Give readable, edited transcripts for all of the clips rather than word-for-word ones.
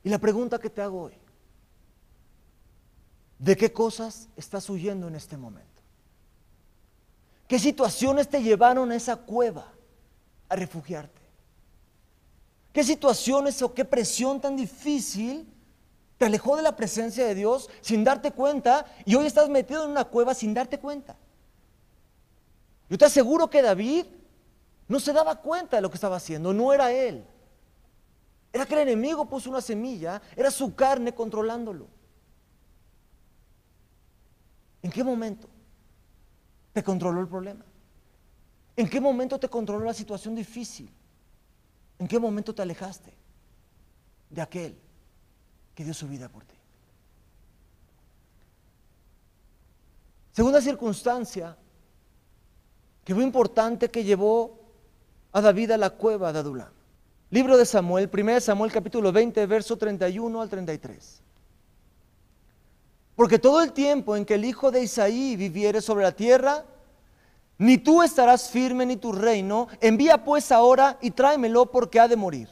Y la pregunta que te hago hoy: ¿de qué cosas estás huyendo en este momento? ¿Qué situaciones te llevaron a esa cueva a refugiarte? ¿Qué situaciones o qué presión tan difícil te alejó de la presencia de Dios sin darte cuenta, y hoy estás metido en una cueva sin darte cuenta? Yo te aseguro que David no se daba cuenta de lo que estaba haciendo. No era él. Era que el enemigo puso una semilla, era su carne controlándolo. ¿En qué momento te controló el problema? ¿En qué momento te controló la situación difícil? ¿En qué momento te alejaste de aquel que dio su vida por ti? Segunda circunstancia que fue importante que llevó a David a la cueva de Adulam. Libro de Samuel, 1 Samuel capítulo 20, verso 31 al 33. Porque todo el tiempo en que el hijo de Isaí viviere sobre la tierra, ni tú estarás firme ni tu reino. Envía pues ahora y tráemelo, porque ha de morir.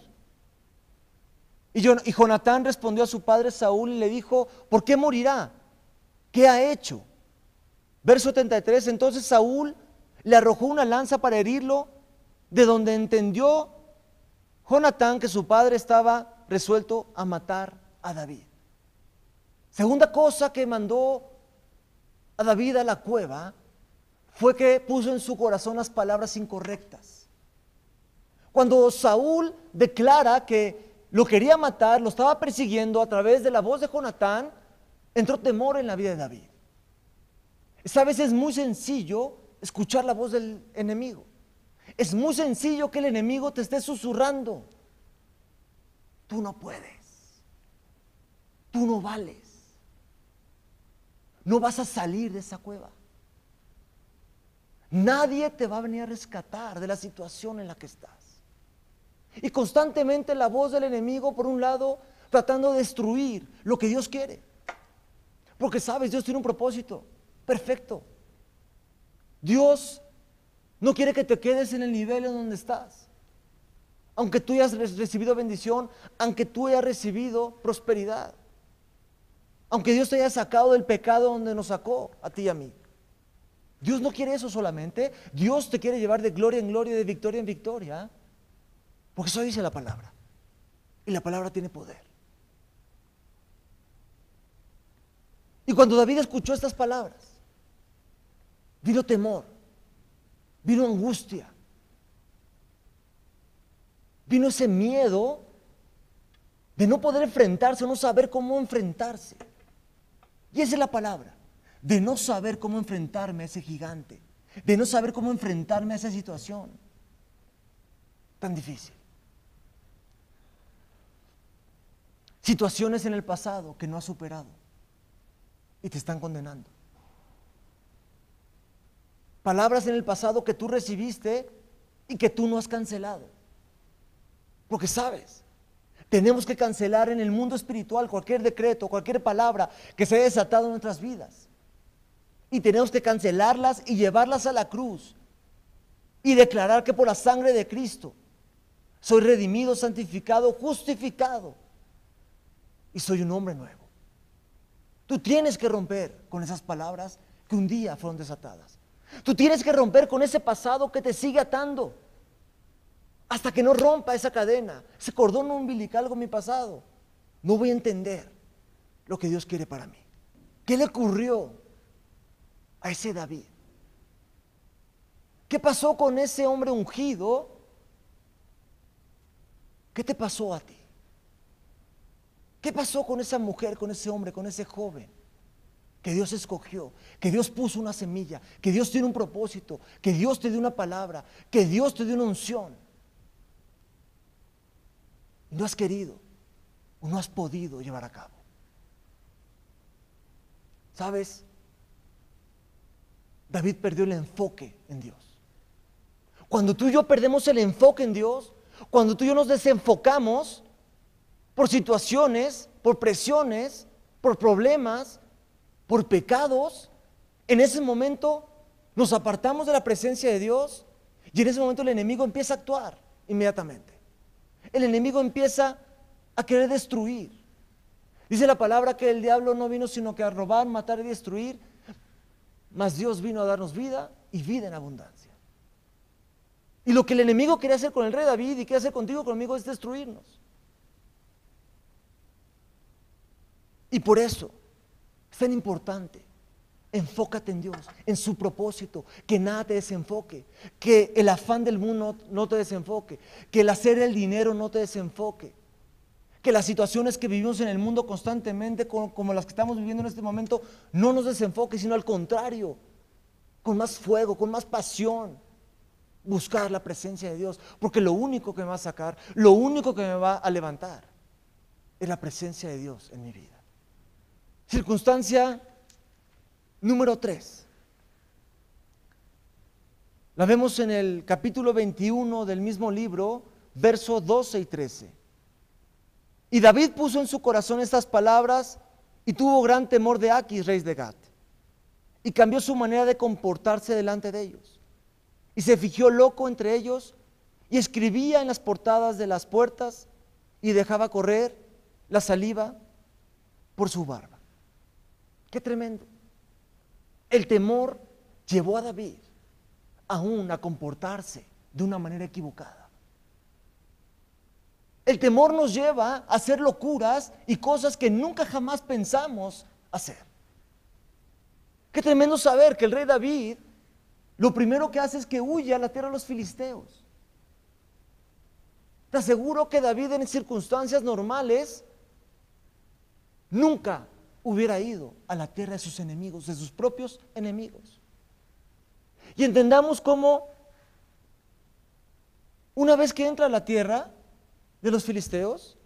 Y Jonatán respondió a su padre Saúl y le dijo: ¿por qué morirá? ¿Qué ha hecho? Verso 33. Entonces Saúl le arrojó una lanza para herirlo, de donde entendió Jonatán que su padre estaba resuelto a matar a David. Segunda cosa que mandó a David a la cueva fue que puso en su corazón las palabras incorrectas. Cuando Saúl declara que lo quería matar, lo estaba persiguiendo, a través de la voz de Jonatán, entró temor en la vida de David. Esta vez es muy sencillo escuchar la voz del enemigo. Es muy sencillo que el enemigo te esté susurrando: tú no puedes, tú no vales, no vas a salir de esa cueva. Nadie te va a venir a rescatar de la situación en la que estás. Y constantemente la voz del enemigo, por un lado, tratando de destruir lo que Dios quiere. Porque sabes, Dios tiene un propósito perfecto. Dios no quiere que te quedes en el nivel en donde estás. Aunque tú hayas recibido bendición, aunque tú hayas recibido prosperidad, aunque Dios te haya sacado del pecado donde nos sacó a ti y a mí. Dios no quiere eso solamente. Dios te quiere llevar de gloria en gloria, de victoria en victoria, porque eso dice la palabra, y la palabra tiene poder. Y cuando David escuchó estas palabras, vino temor, vino angustia, vino ese miedo de no poder enfrentarse, no saber cómo enfrentarse. Y esa es la palabra, de no saber cómo enfrentarme a ese gigante, de no saber cómo enfrentarme a esa situación tan difícil. Situaciones en el pasado que no has superado y te están condenando. Palabras en el pasado que tú recibiste y que tú no has cancelado. Porque sabes, tenemos que cancelar en el mundo espiritual cualquier decreto, cualquier palabra que se haya desatado en nuestras vidas. Y tenemos que cancelarlas y llevarlas a la cruz y declarar que por la sangre de Cristo soy redimido, santificado, justificado y soy un hombre nuevo. Tú tienes que romper con esas palabras que un día fueron desatadas. Tú tienes que romper con ese pasado que te sigue atando hasta que no rompa esa cadena, ese cordón umbilical con mi pasado. No voy a entender lo que Dios quiere para mí. ¿Qué le ocurrió a ese David? ¿Qué pasó con ese hombre ungido? ¿Qué te pasó a ti? ¿Qué pasó con esa mujer, con ese hombre, con ese joven que Dios escogió, que Dios puso una semilla, que Dios tiene un propósito, que Dios te dio una palabra, que Dios te dio una unción? Y no has querido o no has podido llevar a cabo. ¿Sabes? David perdió el enfoque en Dios. Cuando tú y yo perdemos el enfoque en Dios, cuando tú y yo nos desenfocamos por situaciones, por presiones, por problemas, por pecados, en ese momento nos apartamos de la presencia de Dios y en ese momento el enemigo empieza a actuar inmediatamente. El enemigo empieza a querer destruir, Dice la palabra que el diablo no vino sino que a robar, matar y destruir, mas Dios vino a darnos vida y vida en abundancia. Y lo que el enemigo quería hacer con el rey David y quiere hacer contigo, conmigo, es destruirnos. Y por eso es tan importante, enfócate en Dios, en su propósito, que nada te desenfoque, que el afán del mundo no te desenfoque, que el hacer el dinero no te desenfoque, que las situaciones que vivimos en el mundo constantemente, como las que estamos viviendo en este momento, no nos desenfoque, sino al contrario, con más fuego, con más pasión, buscar la presencia de Dios, porque lo único que me va a sacar, lo único que me va a levantar, es la presencia de Dios en mi vida. Circunstancia número 3. La vemos en el capítulo 21 del mismo libro, versos 12 y 13. Y David puso en su corazón estas palabras y tuvo gran temor de Aquis, rey de Gat, y cambió su manera de comportarse delante de ellos. Y se fingió loco entre ellos y escribía en las portadas de las puertas y dejaba correr la saliva por su barba. Qué tremendo. El temor llevó a David aún a comportarse de una manera equivocada. El temor nos lleva a hacer locuras y cosas que nunca jamás pensamos hacer. Qué tremendo saber que el rey David lo primero que hace es que huye a la tierra de los filisteos. Te aseguro que David en circunstancias normales nunca hubiera ido a la tierra de sus enemigos, de sus propios enemigos. Y entendamos cómo una vez que entra a la tierra de los filisteos,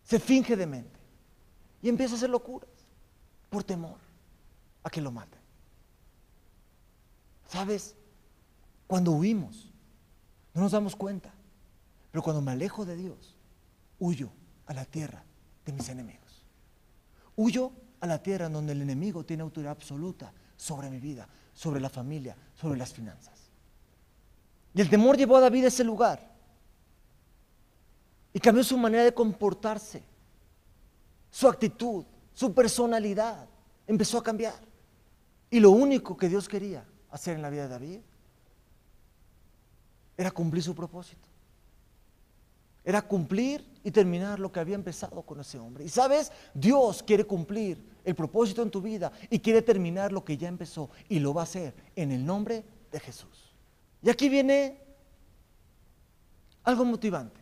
se finge demente y empieza a hacer locuras por temor a que lo maten. ¿Sabes? Cuando huimos, no nos damos cuenta, pero cuando me alejo de Dios, huyo a la tierra de mis enemigos. Huyo a la tierra en donde el enemigo tiene autoridad absoluta sobre mi vida, sobre la familia, sobre las finanzas. Y el temor llevó a David a ese lugar y cambió su manera de comportarse, su actitud, su personalidad empezó a cambiar. Y lo único que Dios quería hacer en la vida de David era cumplir su propósito. Era cumplir y terminar lo que había empezado con ese hombre. Y sabes, Dios quiere cumplir el propósito en tu vida y quiere terminar lo que ya empezó, y lo va a hacer en el nombre de Jesús. Y aquí viene algo motivante.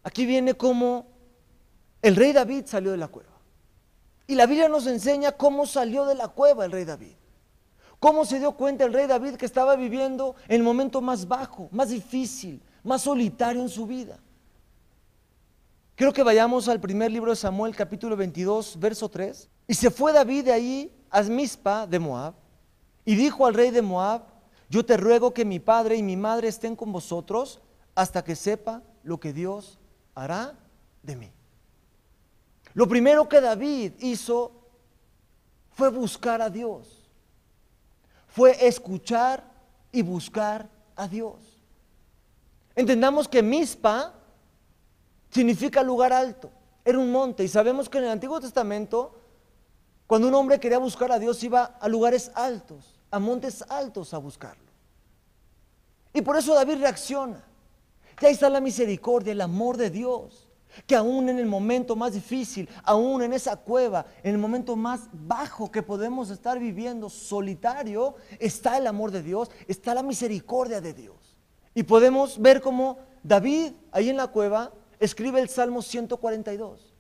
Aquí viene cómo el rey David salió de la cueva. Y la Biblia nos enseña cómo salió de la cueva el rey David. Cómo se dio cuenta el rey David que estaba viviendo en el momento más bajo, más difícil, más solitario en su vida. Quiero que vayamos al primer libro de Samuel, capítulo 22, verso 3. Y se fue David de ahí a Mizpa de Moab, y dijo al rey de Moab: yo te ruego que mi padre y mi madre estén con vosotros hasta que sepa lo que Dios hará de mí. Lo primero que David hizo fue buscar a Dios, fue escuchar y buscar a Dios. Entendamos que Mizpa significa lugar alto, era un monte, y sabemos que en el Antiguo Testamento, cuando un hombre quería buscar a Dios, iba a lugares altos, a montes altos a buscarlo. Y por eso David reacciona. Y ahí está la misericordia, el amor de Dios, que aún en el momento más difícil, aún en esa cueva, en el momento más bajo que podemos estar viviendo, solitario, está el amor de Dios, está la misericordia de Dios. Y podemos ver cómo David, ahí en la cueva, escribe el Salmo 142.